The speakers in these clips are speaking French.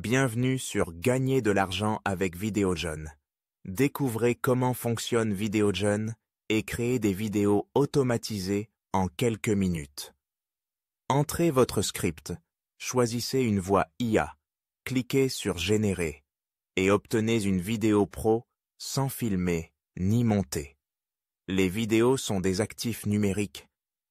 Bienvenue sur Gagner de l'argent avec Vidéojon. Découvrez comment fonctionne Vidéojon et créez des vidéos automatisées en quelques minutes. Entrez votre script, choisissez une voix IA, cliquez sur Générer et obtenez une vidéo pro sans filmer ni monter. Les vidéos sont des actifs numériques.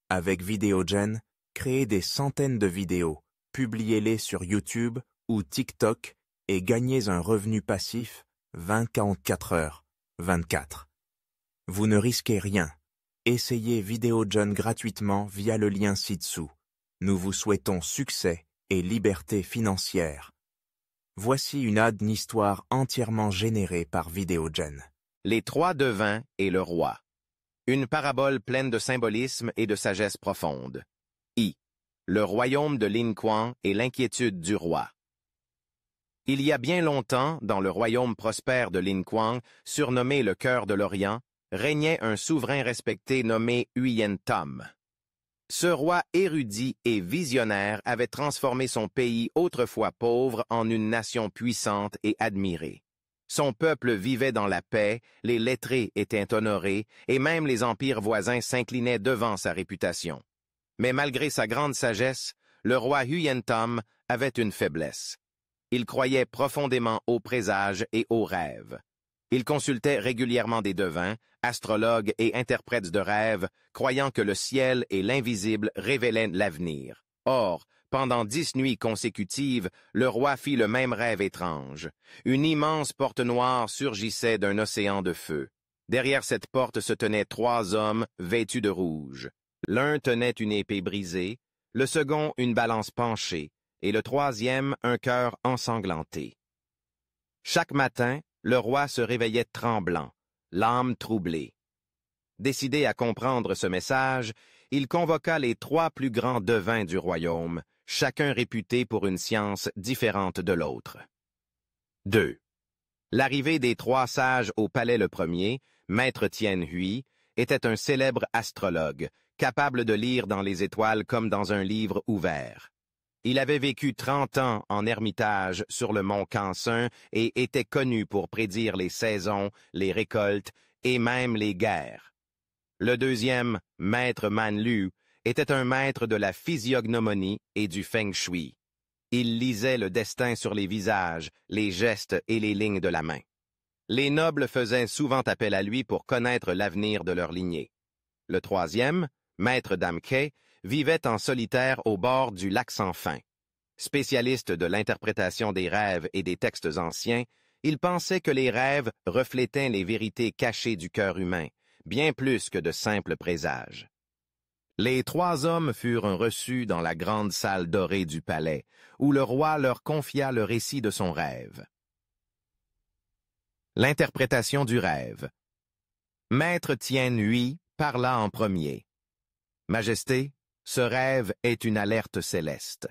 Avec Vidéojon, créez des centaines de vidéos, publiez-les sur YouTube ou TikTok et gagnez un revenu passif 24 heures 24. Vous ne risquez rien. Essayez Vidéojon gratuitement via le lien ci-dessous. Nous vous souhaitons succès et liberté financière. Voici une histoire entièrement générée par Vidéojon. Les 3 devins et le roi. Une parabole pleine de symbolisme et de sagesse profonde. Le royaume de Lin Kuang et l'inquiétude du roi. Il y a bien longtemps, dans le royaume prospère de Lin Kuang, surnommé le cœur de l'Orient, régnait un souverain respecté nommé Huyen Tam. Ce roi érudit et visionnaire avait transformé son pays autrefois pauvre en une nation puissante et admirée. Son peuple vivait dans la paix, les lettrés étaient honorés, et même les empires voisins s'inclinaient devant sa réputation. Mais malgré sa grande sagesse, le roi Huyen Tam avait une faiblesse. Il croyait profondément aux présages et aux rêves. Il consultait régulièrement des devins, astrologues et interprètes de rêves, croyant que le ciel et l'invisible révélaient l'avenir. Or, pendant 10 nuits consécutives, le roi fit le même rêve étrange. Une immense porte noire surgissait d'un océan de feu. Derrière cette porte se tenaient 3 hommes vêtus de rouge. L'un tenait une épée brisée, le second une balance penchée, et le troisième un cœur ensanglanté. Chaque matin, le roi se réveillait tremblant, l'âme troublée. Décidé à comprendre ce message, il convoqua les 3 plus grands devins du royaume, chacun réputé pour une science différente de l'autre. 2. L'arrivée des 3 sages au palais le premier, Maître Tien Hui, était un célèbre astrologue, capable de lire dans les étoiles comme dans un livre ouvert. Il avait vécu 30 ans en ermitage sur le mont Cansun et était connu pour prédire les saisons, les récoltes et même les guerres. Le deuxième, Maître Man Lu, était un maître de la physiognomonie et du feng shui. Il lisait le destin sur les visages, les gestes et les lignes de la main. Les nobles faisaient souvent appel à lui pour connaître l'avenir de leur lignée. Le troisième, Maître Damke, vivait en solitaire au bord du lac sans fin. Spécialiste de l'interprétation des rêves et des textes anciens, il pensait que les rêves reflétaient les vérités cachées du cœur humain, bien plus que de simples présages. Les 3 hommes furent reçus dans la grande salle dorée du palais, où le roi leur confia le récit de son rêve. L'interprétation du rêve. Maître Tien Hui parla en premier. Majesté, ce rêve est une alerte céleste.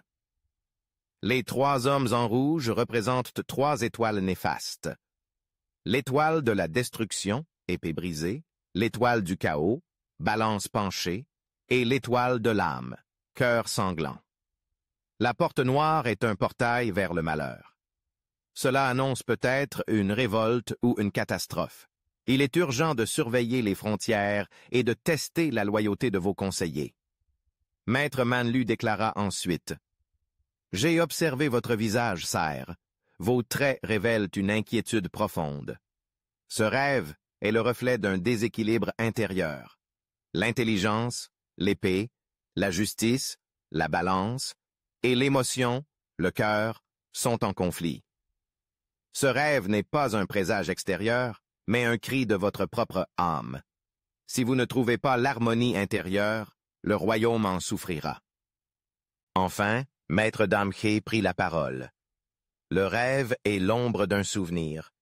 Les 3 hommes en rouge représentent 3 étoiles néfastes. L'étoile de la destruction, épée brisée, l'étoile du chaos, balance penchée, et l'étoile de l'âme, cœur sanglant. La porte noire est un portail vers le malheur. Cela annonce peut-être une révolte ou une catastrophe. Il est urgent de surveiller les frontières et de tester la loyauté de vos conseillers. Maître Man Lu déclara ensuite. « J'ai observé votre visage, sire. Vos traits révèlent une inquiétude profonde. Ce rêve est le reflet d'un déséquilibre intérieur. L'intelligence, l'épée, la justice, la balance et l'émotion, le cœur, sont en conflit. Ce rêve n'est pas un présage extérieur, mais un cri de votre propre âme. Si vous ne trouvez pas l'harmonie intérieure, le royaume en souffrira. » Enfin, Maître Damke prit la parole. Le rêve est l'ombre d'un souvenir.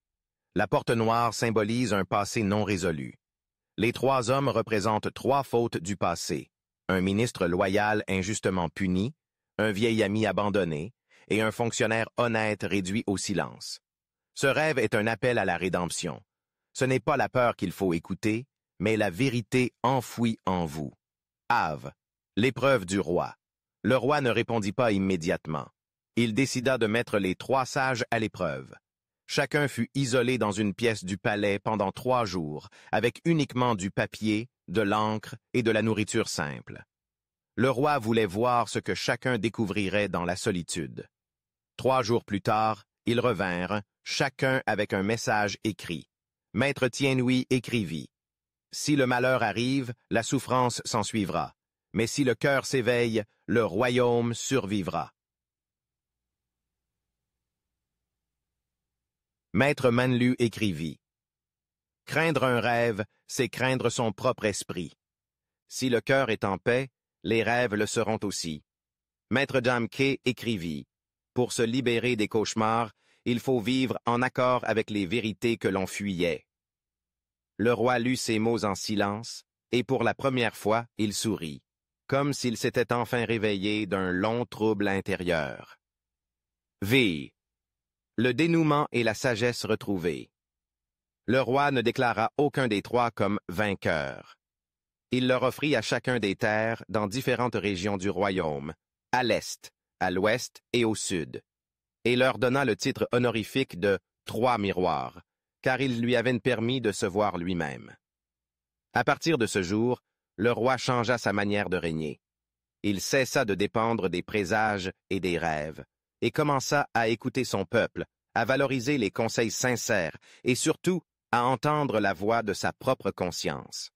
La porte noire symbolise un passé non résolu. Les 3 hommes représentent 3 fautes du passé. Un ministre loyal injustement puni, un vieil ami abandonné, et un fonctionnaire honnête réduit au silence. Ce rêve est un appel à la rédemption. Ce n'est pas la peur qu'il faut écouter, mais la vérité enfouie en vous. Ave, l'épreuve du roi. Le roi ne répondit pas immédiatement. Il décida de mettre les 3 sages à l'épreuve. Chacun fut isolé dans une pièce du palais pendant 3 jours, avec uniquement du papier, de l'encre et de la nourriture simple. Le roi voulait voir ce que chacun découvrirait dans la solitude. 3 jours plus tard, ils revinrent, chacun avec un message écrit. Maître Tienui écrivit. Si le malheur arrive, la souffrance s'ensuivra. Mais si le cœur s'éveille, le royaume survivra. Maître Manlu écrivit. Craindre un rêve, c'est craindre son propre esprit. Si le cœur est en paix, les rêves le seront aussi. Maître Jamke écrivit. Pour se libérer des cauchemars, il faut vivre en accord avec les vérités que l'on fuyait. Le roi lut ces mots en silence, et pour la première fois, il sourit, comme s'il s'était enfin réveillé d'un long trouble intérieur. V. Le dénouement et la sagesse retrouvée. Le roi ne déclara aucun des 3 comme vainqueur. Il leur offrit à chacun des terres dans différentes régions du royaume, à l'est, à l'ouest et au sud, et leur donna le titre honorifique de 3 miroirs, car il lui avait permis de se voir lui-même. À partir de ce jour, le roi changea sa manière de régner. Il cessa de dépendre des présages et des rêves, et commença à écouter son peuple, à valoriser les conseils sincères et surtout à entendre la voix de sa propre conscience.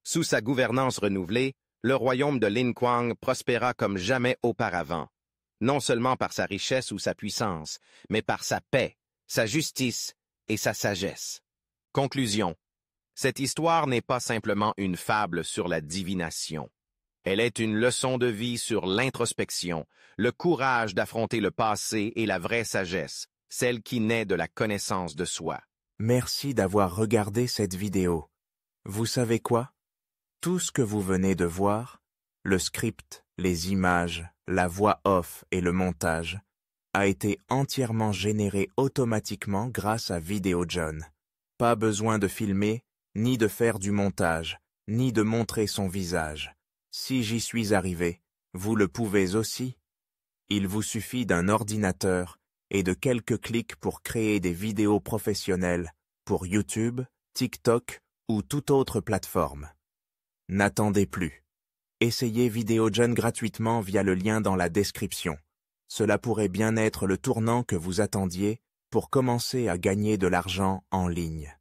Sous sa gouvernance renouvelée, le royaume de Lin Kuang prospéra comme jamais auparavant, non seulement par sa richesse ou sa puissance, mais par sa paix, sa justice et sa sagesse. Conclusion. Cette histoire n'est pas simplement une fable sur la divination. Elle est une leçon de vie sur l'introspection, le courage d'affronter le passé et la vraie sagesse, celle qui naît de la connaissance de soi. Merci d'avoir regardé cette vidéo. Vous savez quoi? Tout ce que vous venez de voir, le script, les images, la voix off et le montage, a été entièrement généré automatiquement grâce à VideoJohn. Pas besoin de filmer, ni de faire du montage, ni de montrer son visage. Si j'y suis arrivé, vous le pouvez aussi. Il vous suffit d'un ordinateur et de quelques clics pour créer des vidéos professionnelles pour YouTube, TikTok ou toute autre plateforme. N'attendez plus. Essayez VideoJohn gratuitement via le lien dans la description. Cela pourrait bien être le tournant que vous attendiez pour commencer à gagner de l'argent en ligne.